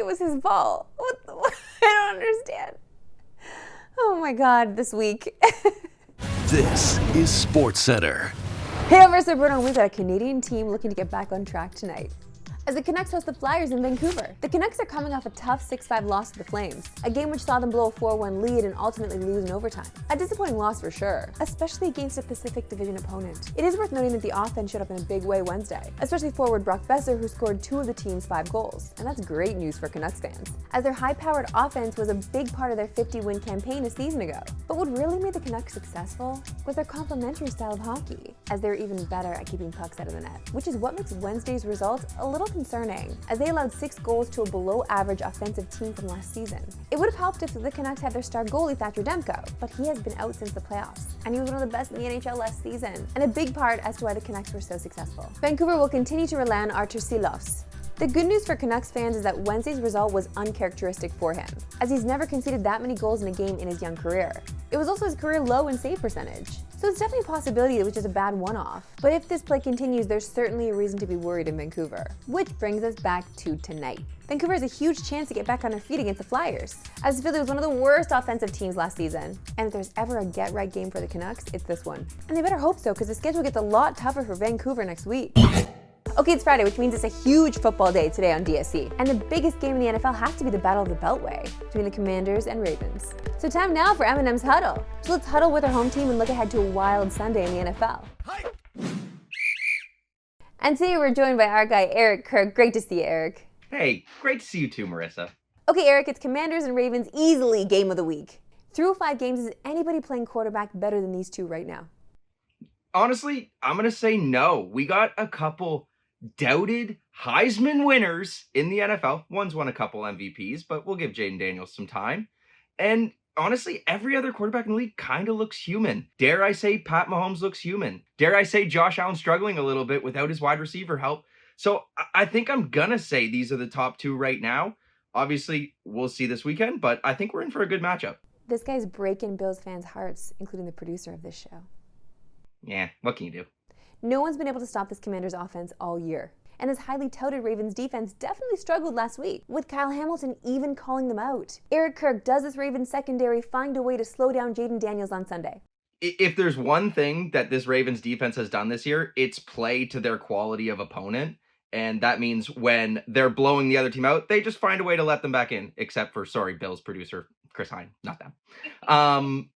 it was his fault. I don't understand. Oh my God, this week. This is Sportscentre. Hey, I'm Marissa Bruno, and we've got a Canadian team looking to get back on track tonight. As the Canucks host the Flyers in Vancouver. The Canucks are coming off a tough 6-5 loss to the Flames, a game which saw them blow a 4-1 lead and ultimately lose in overtime. A disappointing loss for sure, especially against a Pacific Division opponent. It is worth noting that the offense showed up in a big way Wednesday, especially forward Brock Besser, who scored 2 of the team's 5 goals. And that's great news for Canucks fans, as their high-powered offense was a big part of their 50-win campaign a season ago. But what really made the Canucks successful was their complementary style of hockey, as they're even better at keeping pucks out of the net, which is what makes Wednesday's result a little concerning, as they allowed 6 goals to a below-average offensive team from last season. It would have helped if the Canucks had their star goalie Thatcher Demko, but he has been out since the playoffs, and he was one of the best in the NHL last season, and a big part as to why the Canucks were so successful. Vancouver will continue to rely on Artur Silovs. The good news for Canucks fans is that Wednesday's result was uncharacteristic for him, as he's never conceded that many goals in a game in his young career. It was also his career low in save percentage, so it's definitely a possibility it was just a bad one-off. But if this play continues, there's certainly a reason to be worried in Vancouver. Which brings us back to tonight. Vancouver has a huge chance to get back on their feet against the Flyers, as Philly was one of the worst offensive teams last season. And if there's ever a get-right game for the Canucks, it's this one. And they better hope so, because the schedule gets a lot tougher for Vancouver next week. Okay, it's Friday, which means it's a huge football day today on DSC. And the biggest game in the NFL has to be the Battle of the Beltway between the Commanders and Ravens. So time now for MMs Huddle. So let's huddle with our home team and look ahead to a wild Sunday in the NFL. Hi. And today we're joined by our guy, Eric Kirk. Great to see you, Eric. Hey, great to see you too, Marissa. Okay, Eric, it's Commanders and Ravens easily game of the week. Through 5 games, is anybody playing quarterback better than these two right now? Honestly, I'm going to say no. We got a couple doubted Heisman winners in the NFL. One's won a couple MVPs, but we'll give Jaden Daniels some time. And honestly, every other quarterback in the league kind of looks human. Dare I say Pat Mahomes looks human. Dare I say Josh Allen struggling a little bit without his wide receiver help. So I think I'm going to say these are the top 2 right now. Obviously, we'll see this weekend, but I think we're in for a good matchup. This guy's breaking Bills fans' hearts, including the producer of this show. Yeah, what can you do? No one's been able to stop this Commanders offense all year. And this highly touted Ravens defense definitely struggled last week, with Kyle Hamilton even calling them out. Eric Kirk, does this Ravens secondary find a way to slow down Jaden Daniels on Sunday? If there's one thing that this Ravens defense has done this year, it's play to their quality of opponent. And that means when they're blowing the other team out, they just find a way to let them back in, except for, Bills producer Chris Hine, not them.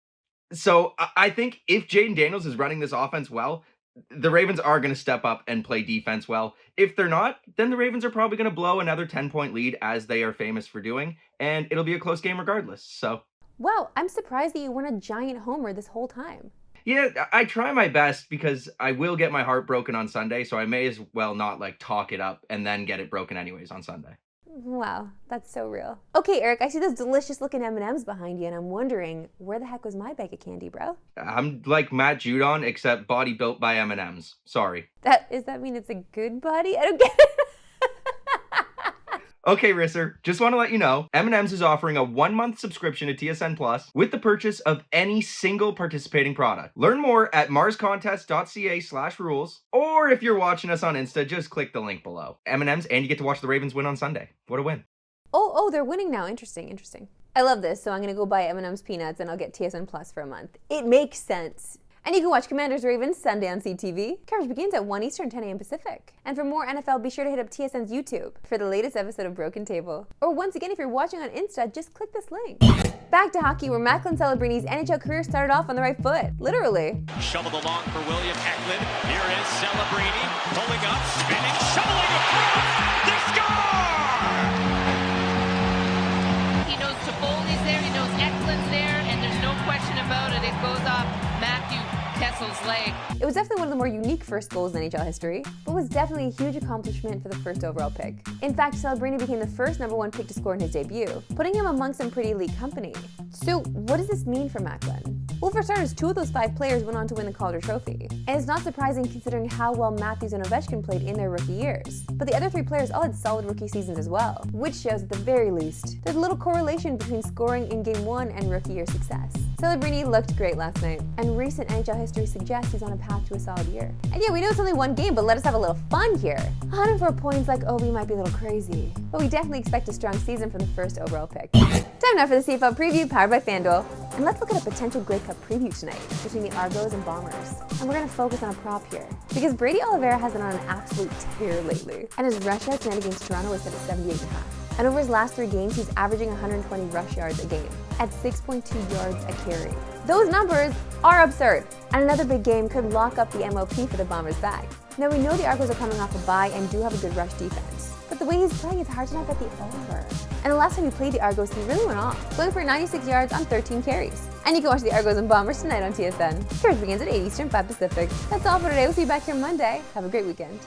So I think if Jaden Daniels is running this offense well, the Ravens are going to step up and play defense well. If they're not, then the Ravens are probably going to blow another 10-point lead, as they are famous for doing, and it'll be a close game regardless. So, wow, I'm surprised that you weren't a giant homer this whole time. Yeah, I try my best because I will get my heart broken on Sunday, so I may as well not talk it up and then get it broken anyways on Sunday. Wow, that's so real. Okay, Eric, I see those delicious looking M&Ms behind you, and I'm wondering, where the heck was my bag of candy, bro? I'm like Matt Judon, except body built by M&Ms. Sorry. Does that mean it's a good body? I don't get it. Okay, Risser, just want to let you know, M&M's is offering a 1-month subscription to TSN Plus with the purchase of any single participating product. Learn more at marscontest.ca/rules, or if you're watching us on Insta, just click the link below. M&M's, and you get to watch the Ravens win on Sunday. What a win. Oh, they're winning now. Interesting. I love this, so I'm going to go buy M&M's peanuts and I'll get TSN Plus for a month. It makes sense. And you can watch Commanders Ravens Sunday on CTV. Coverage begins at 1 Eastern, 10 a.m. Pacific. And for more NFL, be sure to hit up TSN's YouTube for the latest episode of Broken Table. Or once again, if you're watching on Insta, just click this link. Back to hockey, where Macklin Celebrini's NHL career started off on the right foot. Literally. Shoveled along for William Eklund. Here is Celebrini, pulling up, spinning, shoveling across. They score! He knows Toffoli's there, he knows Eklund's there, and there's no question about it. It goes off Matthew Kessel's leg. It was definitely one of the more unique first goals in NHL history, but was definitely a huge accomplishment for the first overall pick. In fact, Celebrini became the first #1 pick to score in his debut, putting him amongst some pretty elite company. So what does this mean for Macklin? Well, for starters, 2 of those 5 players went on to win the Calder Trophy. And it's not surprising considering how well Matthews and Ovechkin played in their rookie years. But the other 3 players all had solid rookie seasons as well, which shows at the very least there's a little correlation between scoring in Game 1 and rookie year success. Celebrini looked great last night, and recent NHL history suggests he's on a path to a solid year. And yeah, we know it's only one game, but let us have a little fun here. 104 points like Obi might be a little crazy, but we definitely expect a strong season from the first overall pick. Time now for the CFL Preview, powered by FanDuel. And let's look at a potential Grey Cup preview tonight between the Argos and Bombers. And we're going to focus on a prop here, because Brady Oliveira has been on an absolute tear lately, and his rush yards tonight against Toronto was set at 78.5. And over his last 3 games, he's averaging 120 rush yards a game, at 6.2 yards a carry. Those numbers are absurd, and another big game could lock up the MOP for the Bombers' bag. Now, we know the Argos are coming off a bye and do have a good rush defense, but the way he's playing, it's hard to not bet the over. And the last time he played the Argos, he really went off, going for 96 yards on 13 carries. And you can watch the Argos and Bombers tonight on TSN. Coverage begins at 8 Eastern, 5 Pacific. That's all for today. We'll see you back here Monday. Have a great weekend.